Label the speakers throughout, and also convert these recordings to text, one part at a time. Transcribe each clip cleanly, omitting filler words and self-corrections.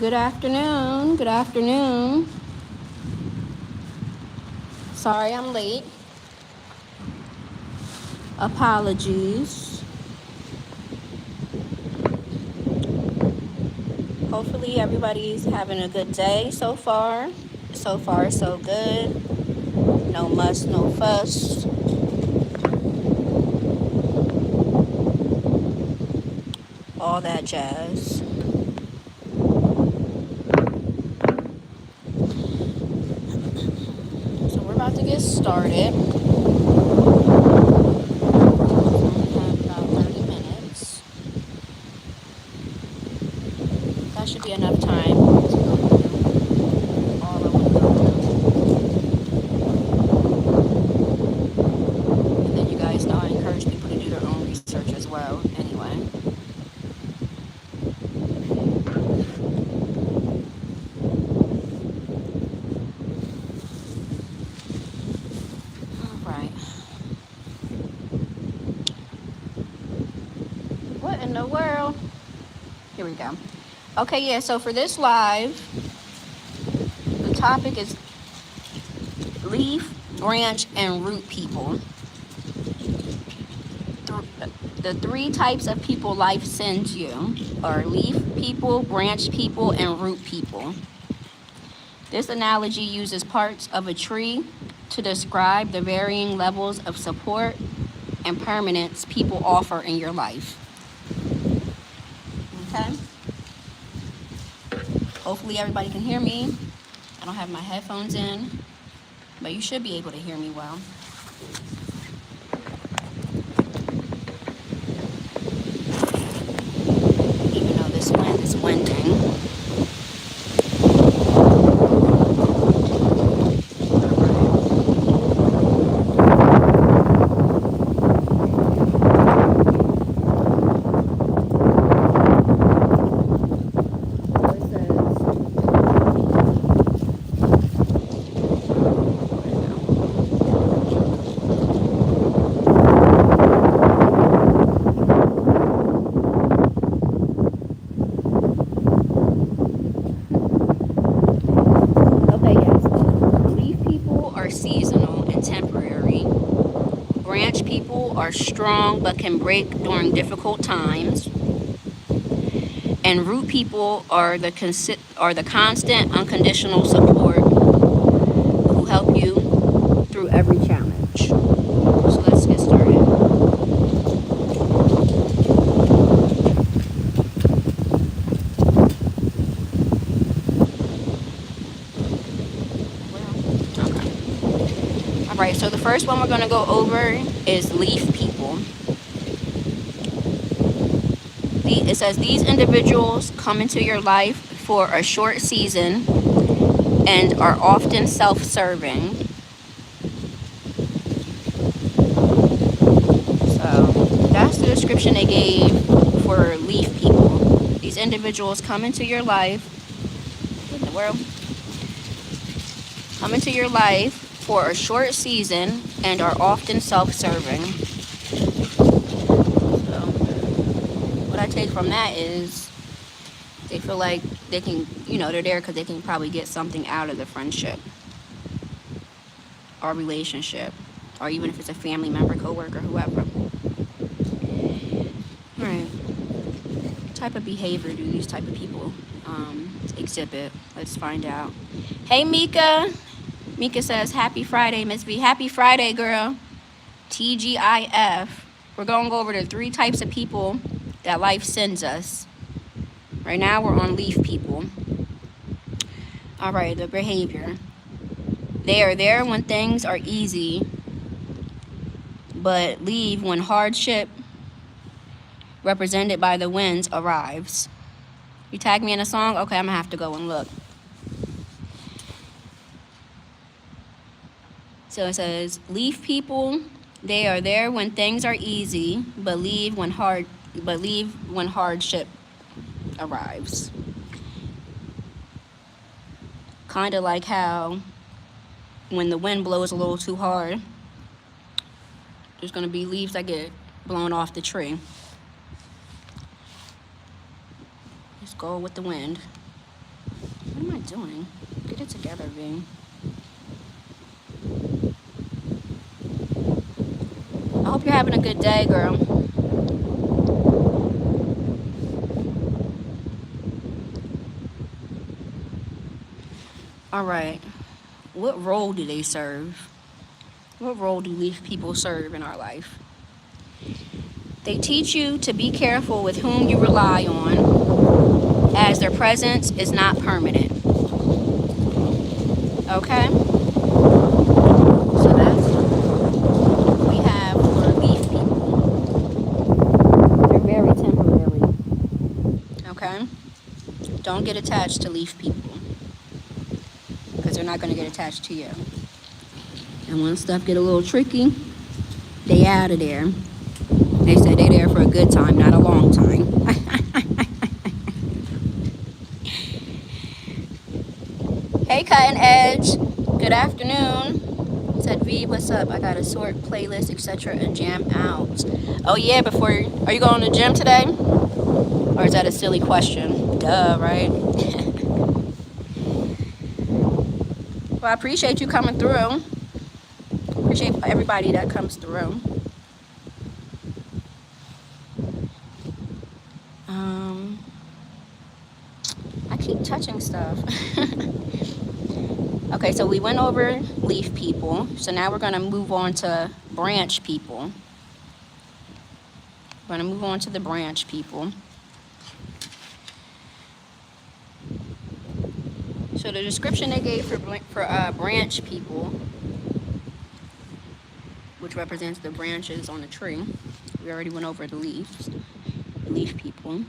Speaker 1: Good afternoon. Good afternoon. Sorry I'm late. Apologies. Hopefully everybody's having a good day so far. So far, so good. No muss, no fuss. All that jazz. So we're about to get started. We have about 30 minutes. That should be enough time to go through all I want to go through. And then you guys know I encourage people to do their own research as well anyway. All right. What in the world? Here we go. Okay, yeah, so for this live, the topic is leaf, branch, and root people. The three types of people life sends you are leaf people, branch people, and root people. This analogy uses parts of a tree to describe the varying levels of support and permanence people offer in your life. Okay? Hopefully everybody can hear me. I don't have my headphones in, but you should be able to hear me well. Even though this wind is winding. Seasonal and temporary. Branch people are strong but can break during difficult times. And root people are the constant, unconditional support who help you through every challenge. So let's get started. All right, so the first one we're going to go over is leaf people. It says these individuals come into your life for a short season and are often self-serving. So that's the description they gave for leaf people. These individuals come into your life. What in the world? Come into your life for a short season and are often self-serving. So what I take from that is they feel like they can, they're there because they can probably get something out of the friendship or relationship, or even if it's a family member, coworker, whoever. All right. What type of behavior do these type of people exhibit? Let's find out. Hey, Mika. Mika says, happy Friday, Miss V. Happy Friday, girl. TGIF. We're going to go over the three types of people that life sends us. Right now, we're on leaf people. All right, the behavior. They are there when things are easy, but leave when hardship, represented by the winds, arrives. You tag me in a song? Okay, I'm going to have to go and look. So it says, leaf people, they are there when things are easy, but leave when hardship arrives. Kind of like how when the wind blows a little too hard, there's going to be leaves that get blown off the tree. Just go with the wind. What am I doing? Get it together, V. I hope you're having a good day, girl. All right. What role do they serve? What role do leaf people serve in our life? They teach you to be careful with whom you rely on, as their presence is not permanent. Okay? So that's what we have for leaf people. They're very temporary. Okay? Don't get attached to leaf people, because they're not going to get attached to you. And when stuff get a little tricky, they out of there. They say they there for a good time, not a long time. Hey, Cutting Edge. Good afternoon. Said V, what's up? I got a sort playlist, etc. and jam out. Oh yeah, are you going to the gym today? Or is that a silly question? Duh, right? Well, I appreciate you coming through. Appreciate everybody that comes through. I keep touching stuff. Okay, so we went over leaf people. So now we're going to move on to branch people. We're going to move on to the branch people. So the description they gave for branch people, which represents the branches on the tree. We already went over the leaves. Leaf people.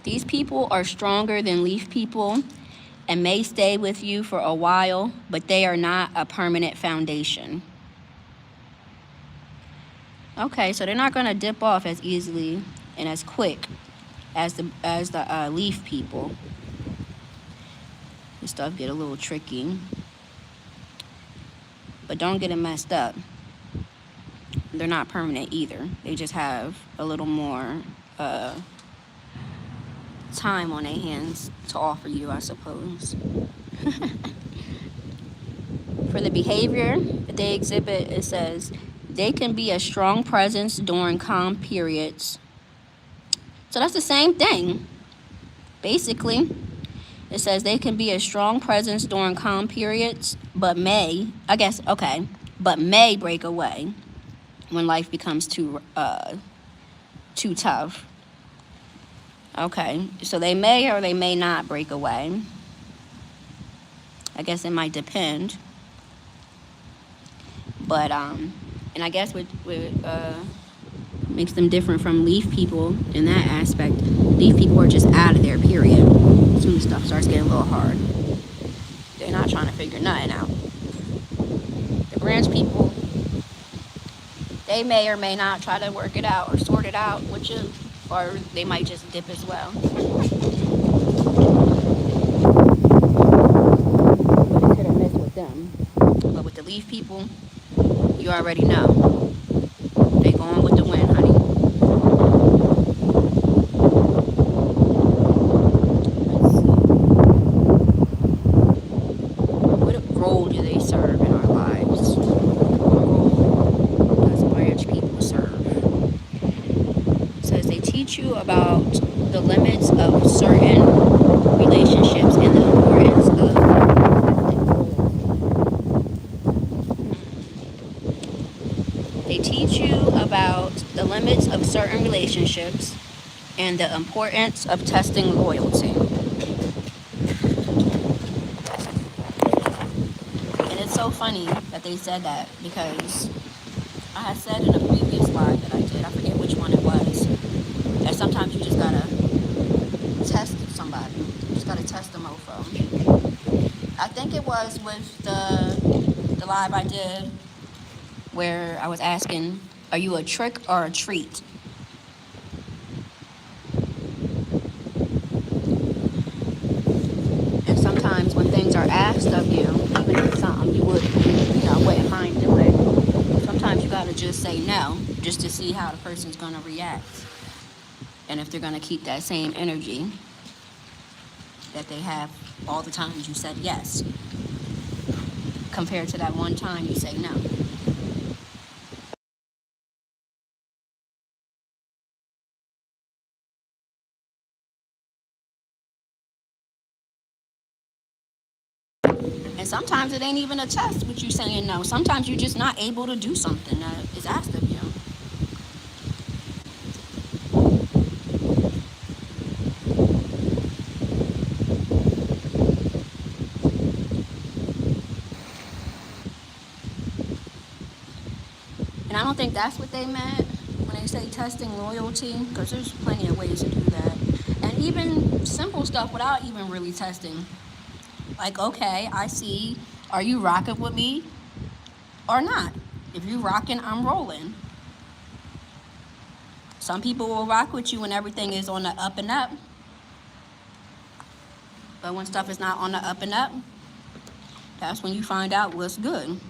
Speaker 1: These people are stronger than leaf people and may stay with you for a while, but they are not a permanent foundation. Okay, so they're not going to dip off as easily and as quick as the leaf people. This stuff get a little tricky, but don't get it messed up. They're not permanent either. They just have a little more time on their hands to offer you, I suppose. For the behavior that they exhibit, it says they can be a strong presence during calm periods. So that's the same thing. Basically, it says they can be a strong presence during calm periods, but may break away when life becomes too tough. Okay, so they may or they may not break away. I guess it might depend. But and I guess what makes them different from leaf people in that aspect, leaf people are just out of there, period. As soon as stuff starts getting a little hard, they're not trying to figure nothing out. The branch people, they may or may not try to work it out or sort it out with you, or they might just dip as well. It's hit or miss with them. But with the leaf people, you already know. They going with the wind, honey. Let's see. What role do they serve in our lives? What role does branch people serve? It says they teach you about the limits of certain relationships and the importance of They teach you about the limits of certain relationships and the importance of testing loyalty. And it's so funny that they said that, because I had said in a previous live that I did, I forget which one it was, that sometimes you just gotta test somebody. You just gotta test the mofo. I think it was with the live I did where I was asking, are you a trick or a treat? And sometimes when things are asked of you, even if it's something you wouldn't mind doing, sometimes you gotta just say no, just to see how the person's gonna react. And if they're gonna keep that same energy. that they have all the times you said yes, compared to that one time you say no. And sometimes it ain't even a test with you saying no. Sometimes you're just not able to do something that is asked of you. And I don't think that's what they meant when they say testing loyalty, because there's plenty of ways to do that. And even simple stuff without even really testing. Like, okay, I see, are you rocking with me or not? If you rocking, I'm rolling. Some people will rock with you when everything is on the up and up. But when stuff is not on the up and up, that's when you find out what's good.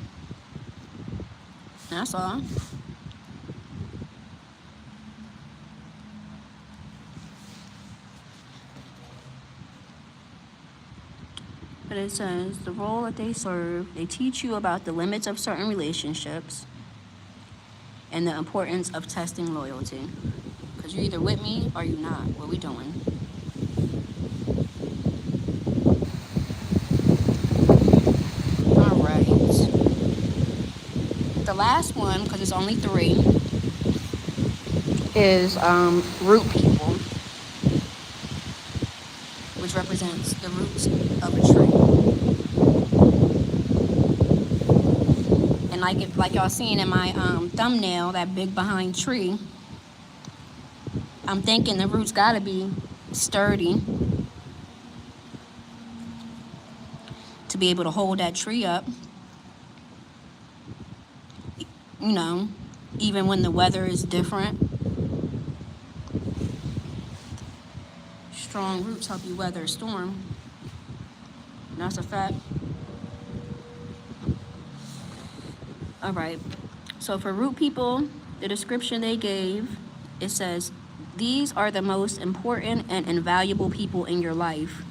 Speaker 1: That's all. But it says the role that they serve, they teach you about the limits of certain relationships and the importance of testing loyalty. Because you're either with me or you're not. What we doing? All right. The last one, because it's only 3, is root people, which represents the roots of a tree. And like y'all seen in my thumbnail, that big behind tree, I'm thinking the roots gotta be sturdy to be able to hold that tree up, you know, even when the weather is different. Strong roots help you weather a storm. That's a fact. All right. So for root people, the description they gave, it says, these are the most important and invaluable people in your life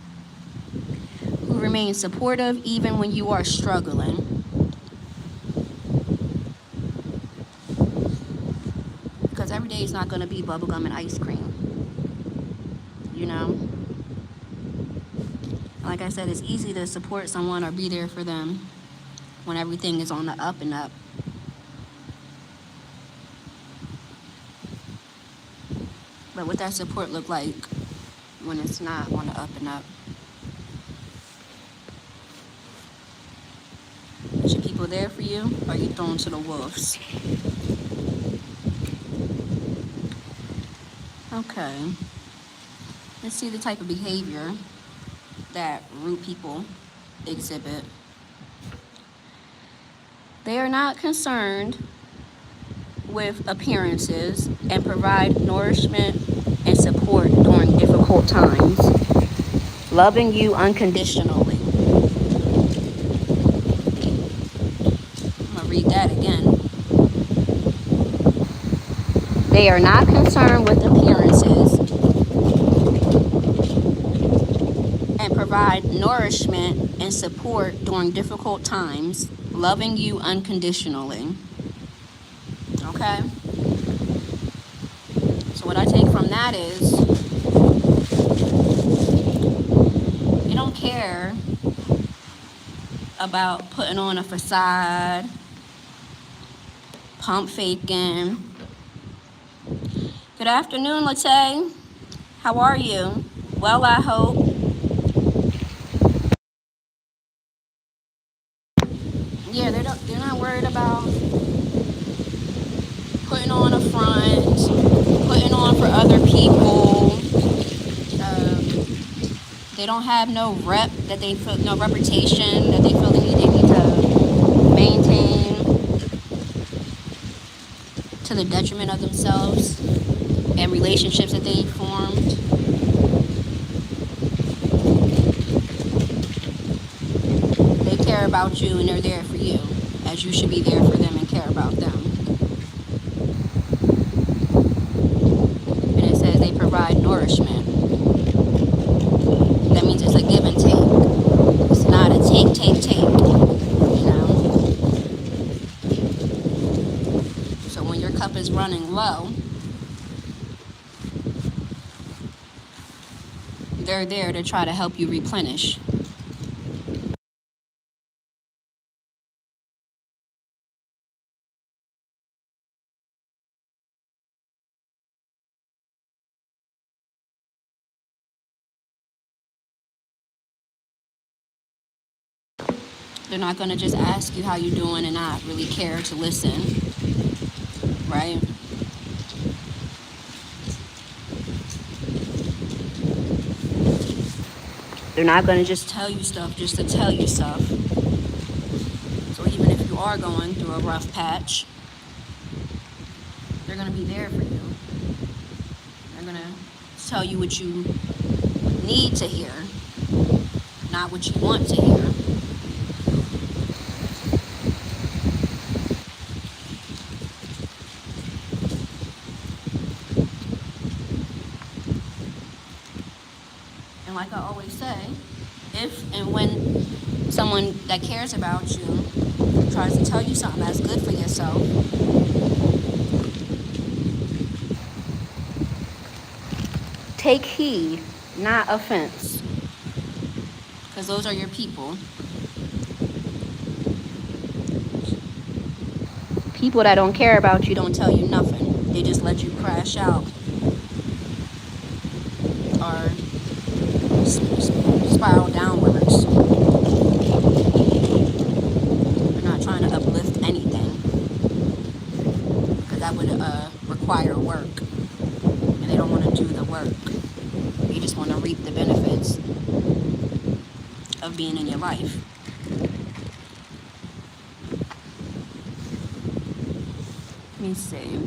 Speaker 1: who remain supportive even when you are struggling. Because every day is not going to be bubblegum and ice cream. You know? Like I said, it's easy to support someone or be there for them when everything is on the up and up. But what that support look like when it's not on the up and up? Is your people there for you, or are you thrown to the wolves? Okay. Let's see the type of behavior that root people exhibit. They are not concerned with appearances and provide nourishment and support during difficult times, loving you unconditionally. I'm gonna read that again. They are not concerned with appearances and provide nourishment and support during difficult times, loving you unconditionally. Okay? So what I take from that is, you don't care about putting on a facade, pump faking. Good afternoon, Latte. How are you? Well, I hope. Yeah, they're not worried about putting on a front, putting on for other people. They don't have no rep that they feel, no reputation that they feel they need to maintain to the detriment of themselves and relationships that they formed. They care about you and they're there for you, as you should be there for them and care about them. And it says they provide nourishment. That means it's a running low, they're there to try to help you replenish. They're not going to just ask you how you're doing and not really care to listen, right? They're not going to just tell you stuff just to tell you stuff. So even if you are going through a rough patch, they're going to be there for you. They're going to tell you what you need to hear, not what you want to hear. And like I always say, if and when someone that cares about you tries to tell you something that's good for yourself, take heed, not offense. Because those are your people. People that don't care about you don't tell you nothing. They just let you crash out or spiral downwards. They're not trying to uplift anything, because that would require work, and they don't want to do the work. They just want to reap the benefits of being in your life. Let me see.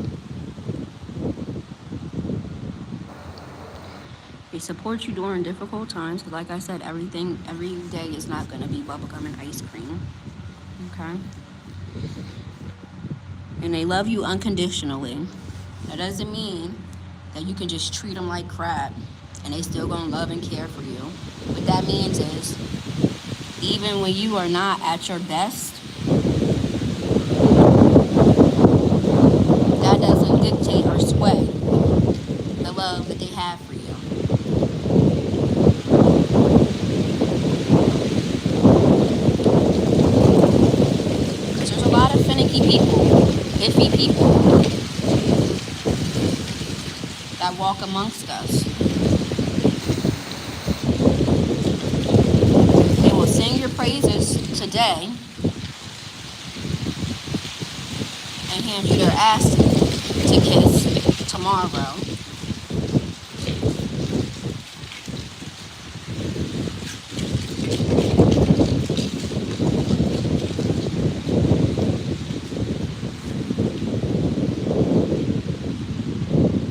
Speaker 1: They support you during difficult times, because like I said, every day is not going to be bubblegum and ice cream. Okay? And they love you unconditionally. That doesn't mean that you can just treat them like crap and they still gonna love and care for you. What that means is, even when you are not at your best, that doesn't dictate or sway the love that they have for you. Because there's a lot of finicky people, iffy people that walk amongst us. They will sing your praises today and hand you their ass to kiss tomorrow.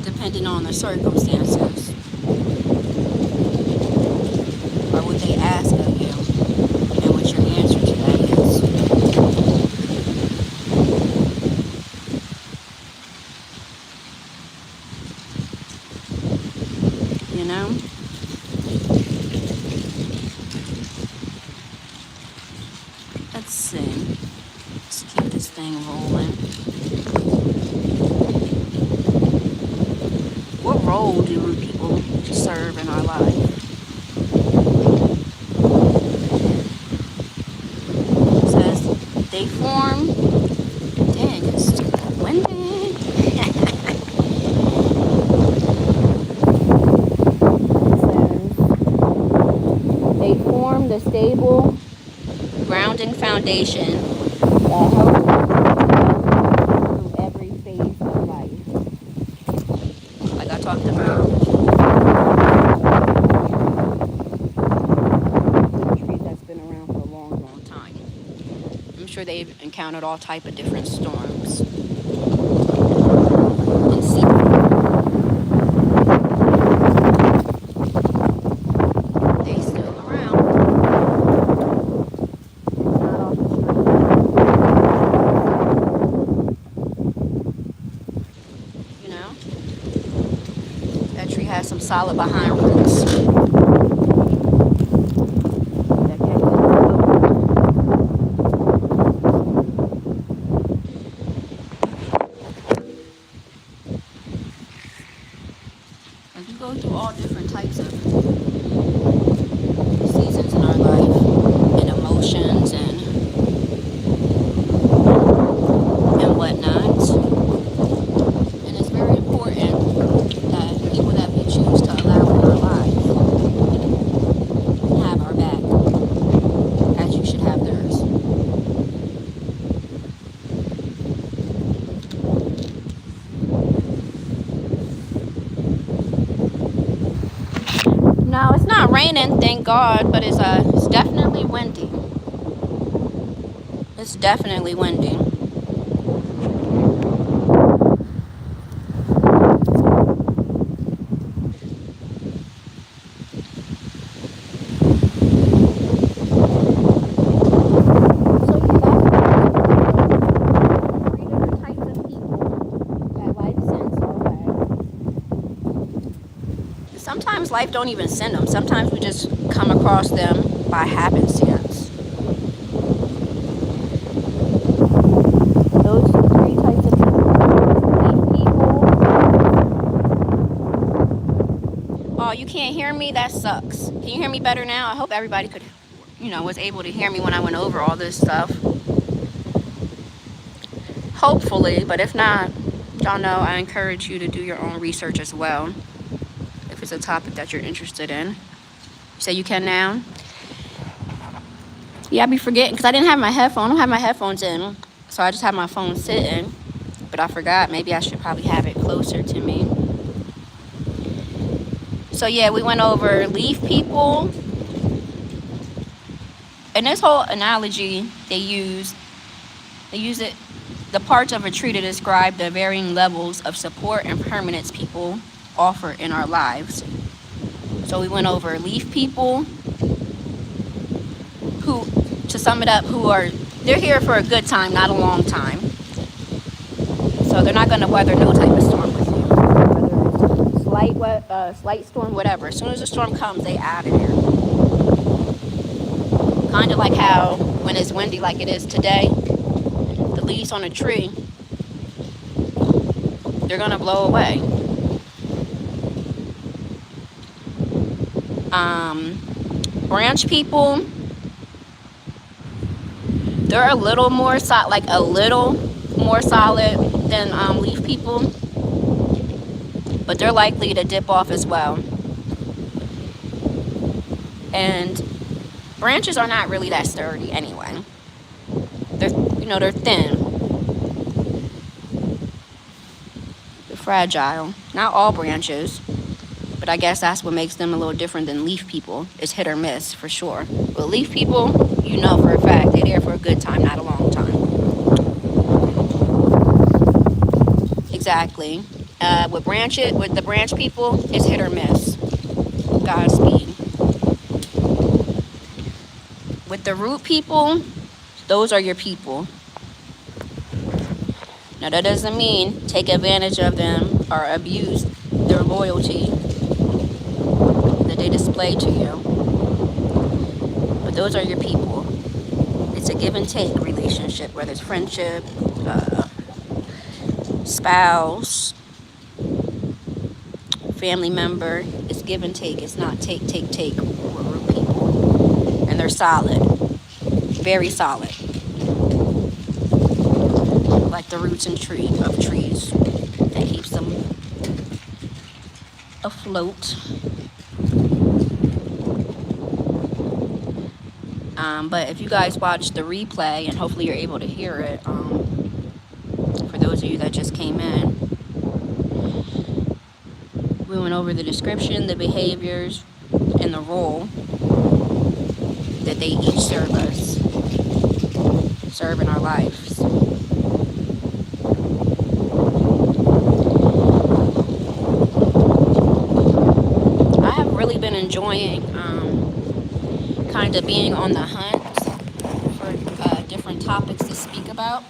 Speaker 1: Depending on the circumstances or what they ask of you and what your answer to that is. You know? Let's see. Let's keep this thing rolling. What role do people serve in our life? It says they form. Dang, it's windy. They form the stable, grounding foundation that helps through every phase of life. Like I talked about. Trees that's been around for a long, long time. I'm sure they've encountered all type of different storms and seasons. They still around. Not off the street. You know? That tree has some solid behind roots. That kept it afloat. can, thank God, but it's definitely windy. It's definitely windy. Sometimes life don't even send them. Sometimes we just come across them by happenstance. Those three types of people. Oh, you can't hear me? That sucks. Can you hear me better now? I hope everybody could, was able to hear me when I went over all this stuff. Hopefully, but if not, y'all know I encourage you to do your own research as well. If it's a topic that you're interested in. You say you can now? Yeah, I be forgetting because I didn't have my headphones. I don't have my headphones in, so I just have my phone sitting. But I forgot. Maybe I should probably have it closer to me. So yeah, we went over leaf people. And this whole analogy they use it, the parts of a tree to describe the varying levels of support and permanence people offer in our lives. So we went over leaf people, who, to sum it up, they're here for a good time, not a long time. So they're not going to weather no type of storm with you, whether it's slight storm, whatever. As soon as the storm comes, they out of here. Kind of like how when it's windy like it is today, the leaves on a tree, they're going to blow away. Branch people, they're a little more solid than leaf people, but they're likely to dip off as well. And branches are not really that sturdy anyway. They're thin. They're fragile. Not all branches, but I guess that's what makes them a little different than leaf people. It's hit or miss for sure. But leaf people, for a fact, they're there for a good time, not a long time. Exactly. With the branch people, it's hit or miss. Godspeed. With the root people, those are your people. Now that doesn't mean take advantage of them or abuse their loyalty that they display to you. But those are your people. It's a give and take relationship, whether it's friendship, spouse, family member. It's give and take. It's not take with root people. And they're solid. Very solid. Like the roots of trees that keeps them afloat. But if you guys watch the replay, and hopefully you're able to hear it, for those of you that just came in, we went over the description, the behaviors, and the role that they each serve in our lives. I have really been enjoying kind of being on the hunt for different topics to speak about.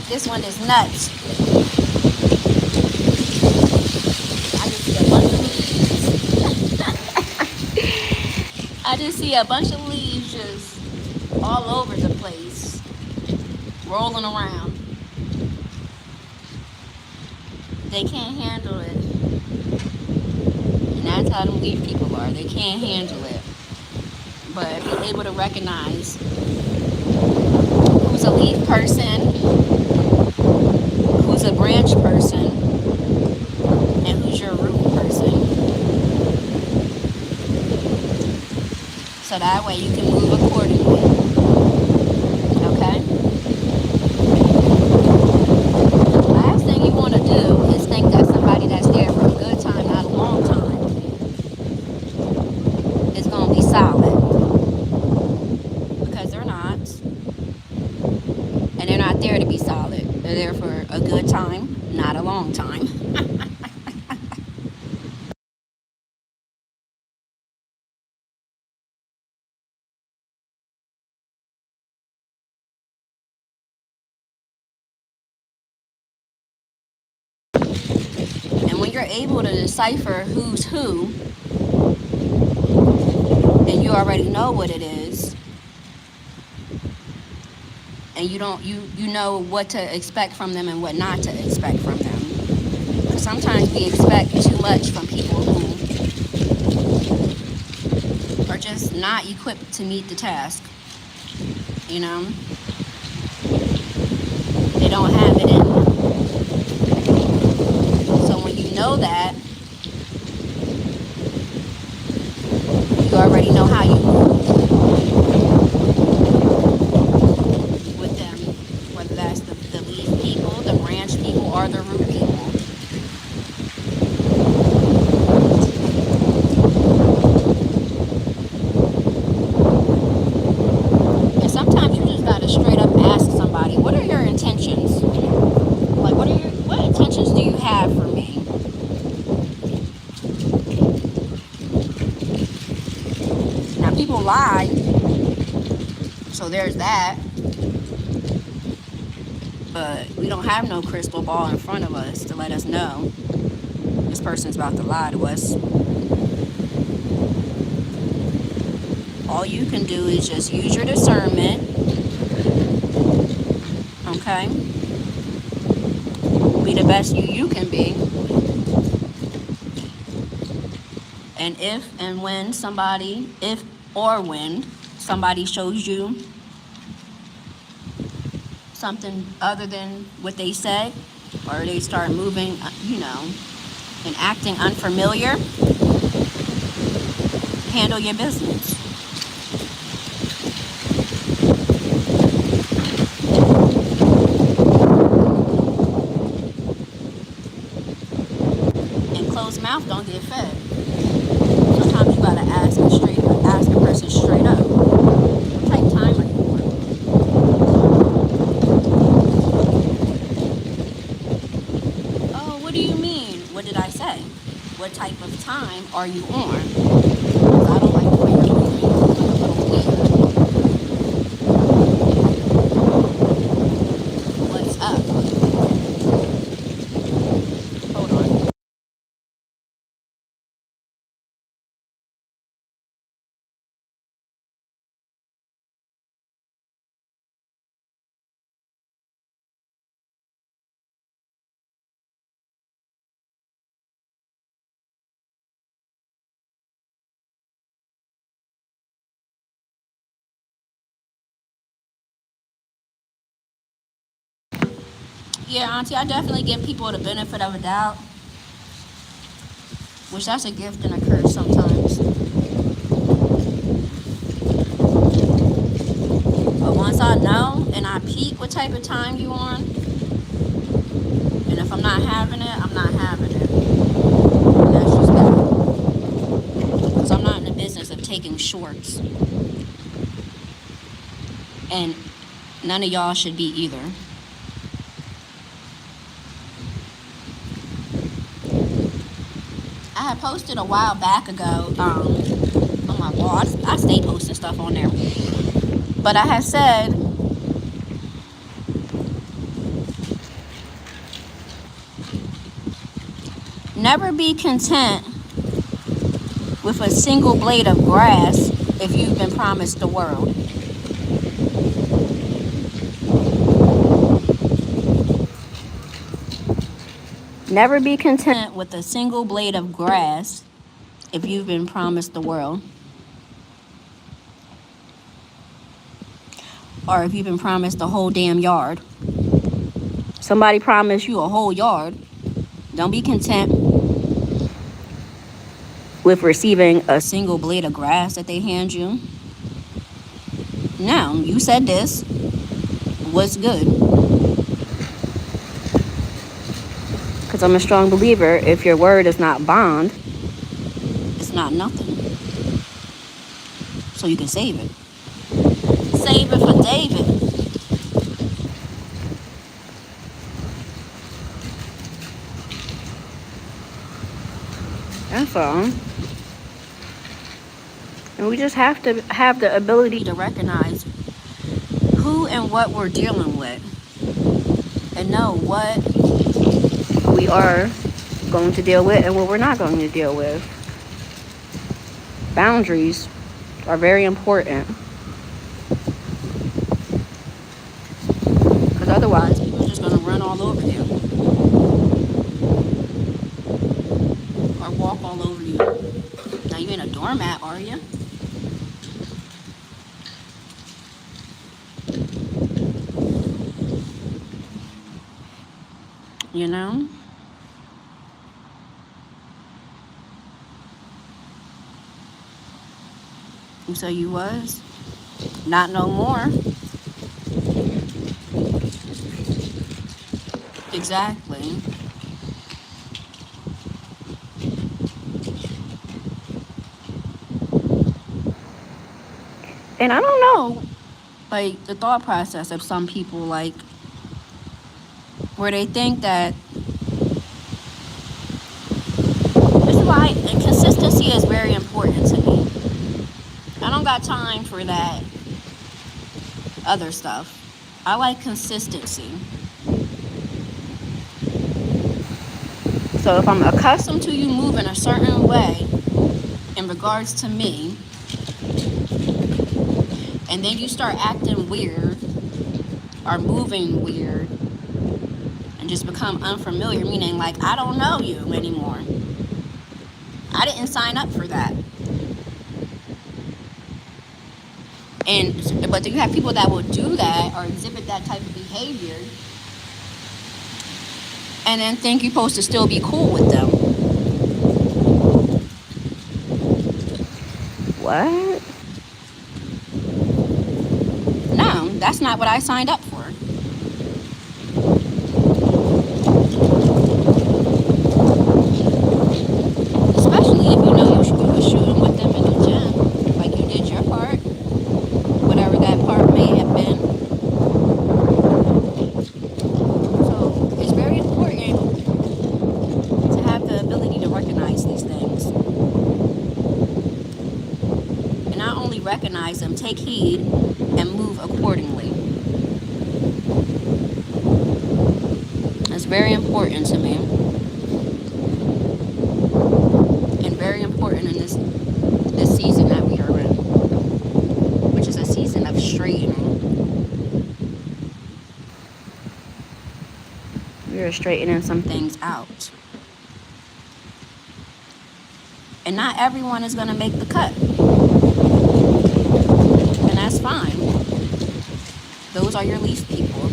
Speaker 1: This one is nuts. I just see a bunch of leaves just all over the place, rolling around. They can't handle it. And that's how them leaf people are. They can't handle it. But if you're able to recognize who's a leaf person, who's a branch person and who's your root person. So that way you can move accordingly. Okay? Last thing you want to do is think that somebody that's there for a good time, not a long time, is going to be solid. Because they're not. And they're not there to be solid. They're there for a good time, not a long time. And when you're able to decipher who's who, and you already know what it is, and you know what to expect from them and what not to expect from them. Because sometimes we expect too much from people who are just not equipped to meet the task. You know, they don't have it in them. So when you know that, you already know how you move with them, whether that's the lead people, the branch people, or the root people. And sometimes you just gotta straight up ask somebody, what are your intentions? Like, what intentions do you have for me? Now, people lie, so there's that. But we don't have no crystal ball in front of us to let us know this person's about to lie to us. All you can do is just use your discernment, okay? Be the best you can be. And if when somebody shows you something other than what they said, or they start moving, and acting unfamiliar, handle your business. And closed mouth don't get fed. Sometimes you gotta ask a person straight up, what type of time are you on? Oh, what do you mean? What did I say? What type of time are you on? Because I don't like the way you're moving. You're moving a little weird. What's up? Hold on. Yeah, Auntie, I definitely give people the benefit of a doubt, which that's a gift and a curse sometimes. But once I know and I peep what type of time you on, and if I'm not having it, I'm not having it. And that's just that. Because I'm not in the business of taking shorts. And none of y'all should be either. I had posted a while back ago, oh my God, I stay posting stuff on there. But I had said, never be content with a single blade of grass if you've been promised the world. Never be content with a single blade of grass if you've been promised the world. Or if you've been promised the whole damn yard. Somebody promised you a whole yard. Don't be content with receiving a single blade of grass that they hand you. No, you said this. What's good? Because I'm a strong believer, if your word is not bond, it's not nothing. So you can save it. Save it for David. That's all. And we just have to have the ability to recognize who and what we're dealing with and know what we are going to deal with and what we're not going to deal with. Boundaries are very important. Because otherwise, people are just going to run all over you. Or walk all over you. Now, you ain't a doormat, are you? You know? And so you was. Not no more. Exactly. And I don't know, like, the thought process of some people, like, where they think that this is why, and consistency is very important to me. I don't got time for that other stuff. I like consistency. So if I'm accustomed to you moving a certain way in regards to me, and then you start acting weird or moving weird and just become unfamiliar, meaning like I don't know you anymore. I didn't sign up for that. But do you have people that will do that or exhibit that type of behavior and then think you're supposed to still be cool with them? What? No, that's not what I signed up for. Especially if you know you were shooting with them in the gym, like you did your part, whatever that part may have been. So it's very important to have the ability to recognize these things. And not only recognize them, take heed and move accordingly. That's very important to me. And very important in this season that we are in, which is a season of straightening. We are straightening some things out. And not everyone is going to make the cut. And that's fine. Those are your leaf people.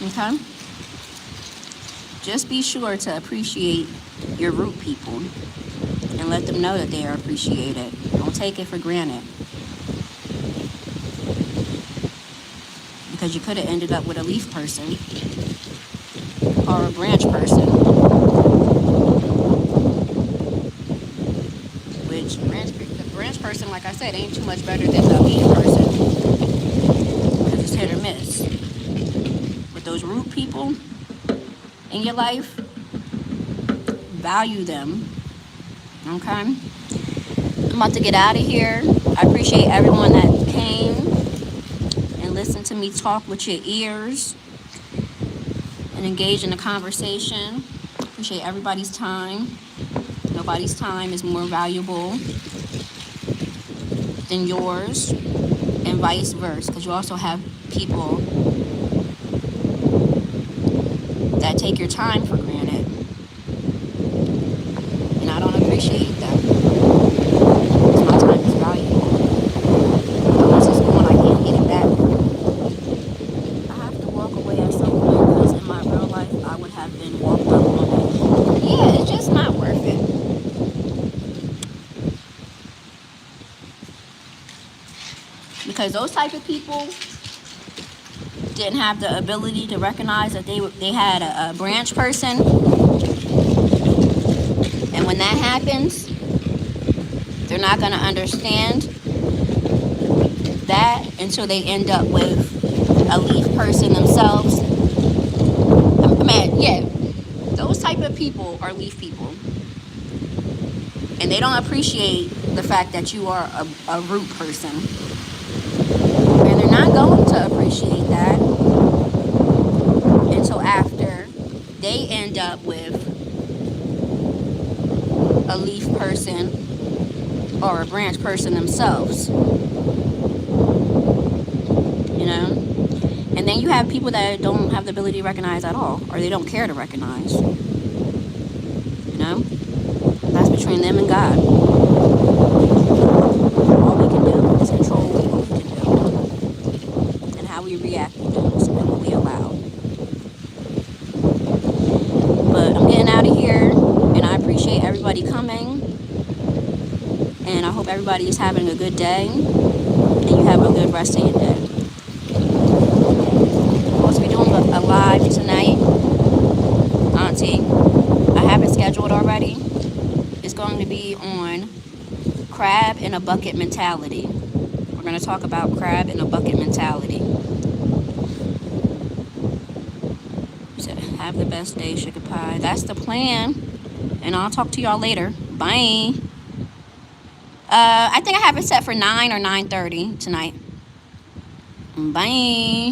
Speaker 1: Okay? Just be sure to appreciate your root people and let them know that they are appreciated. Don't take it for granted. Because you could have ended up with a leaf person or a branch person. Which the branch person, like I said, ain't too much better than the leaf person. Because it's hit or miss. But those root people in your life, value them. Okay? I'm about to get out of here. I appreciate everyone that came and listened to me talk with your ears and engage in a conversation. Appreciate everybody's time. Nobody's time is more valuable than yours, and vice versa, because you also have people that take your time for granted, and I don't appreciate that, because my time is valuable. Unless it's gone, I can't get it back. I have to walk away at some because those type of people didn't have the ability to recognize that they had a branch person, and when that happens, they're not going to understand that until they end up with a leaf person themselves. Man, yeah, those type of people are leaf people, and they don't appreciate the fact that you are a root person, and they're not going to appreciate that until after they end up with a leaf person or a branch person themselves, you know. And then you have people that don't have the ability to recognize at all, or they don't care to recognize, you know. That's between them and God. All we can do is control what we can do and how we react to things and what we allow. But I'm getting out of here, and I appreciate everybody coming, and I hope everybody is having a good day, and you have a good rest of your day. We're supposed to be doing a live tonight, Auntie. I have it scheduled already. It's going to be on crab in a bucket mentality. We're going to talk about crab in a bucket mentality. So have the best day, sugar pie. That's the plan. And I'll talk to y'all later. Bye. I think I have it set for 9 or 9:30 tonight. Bye.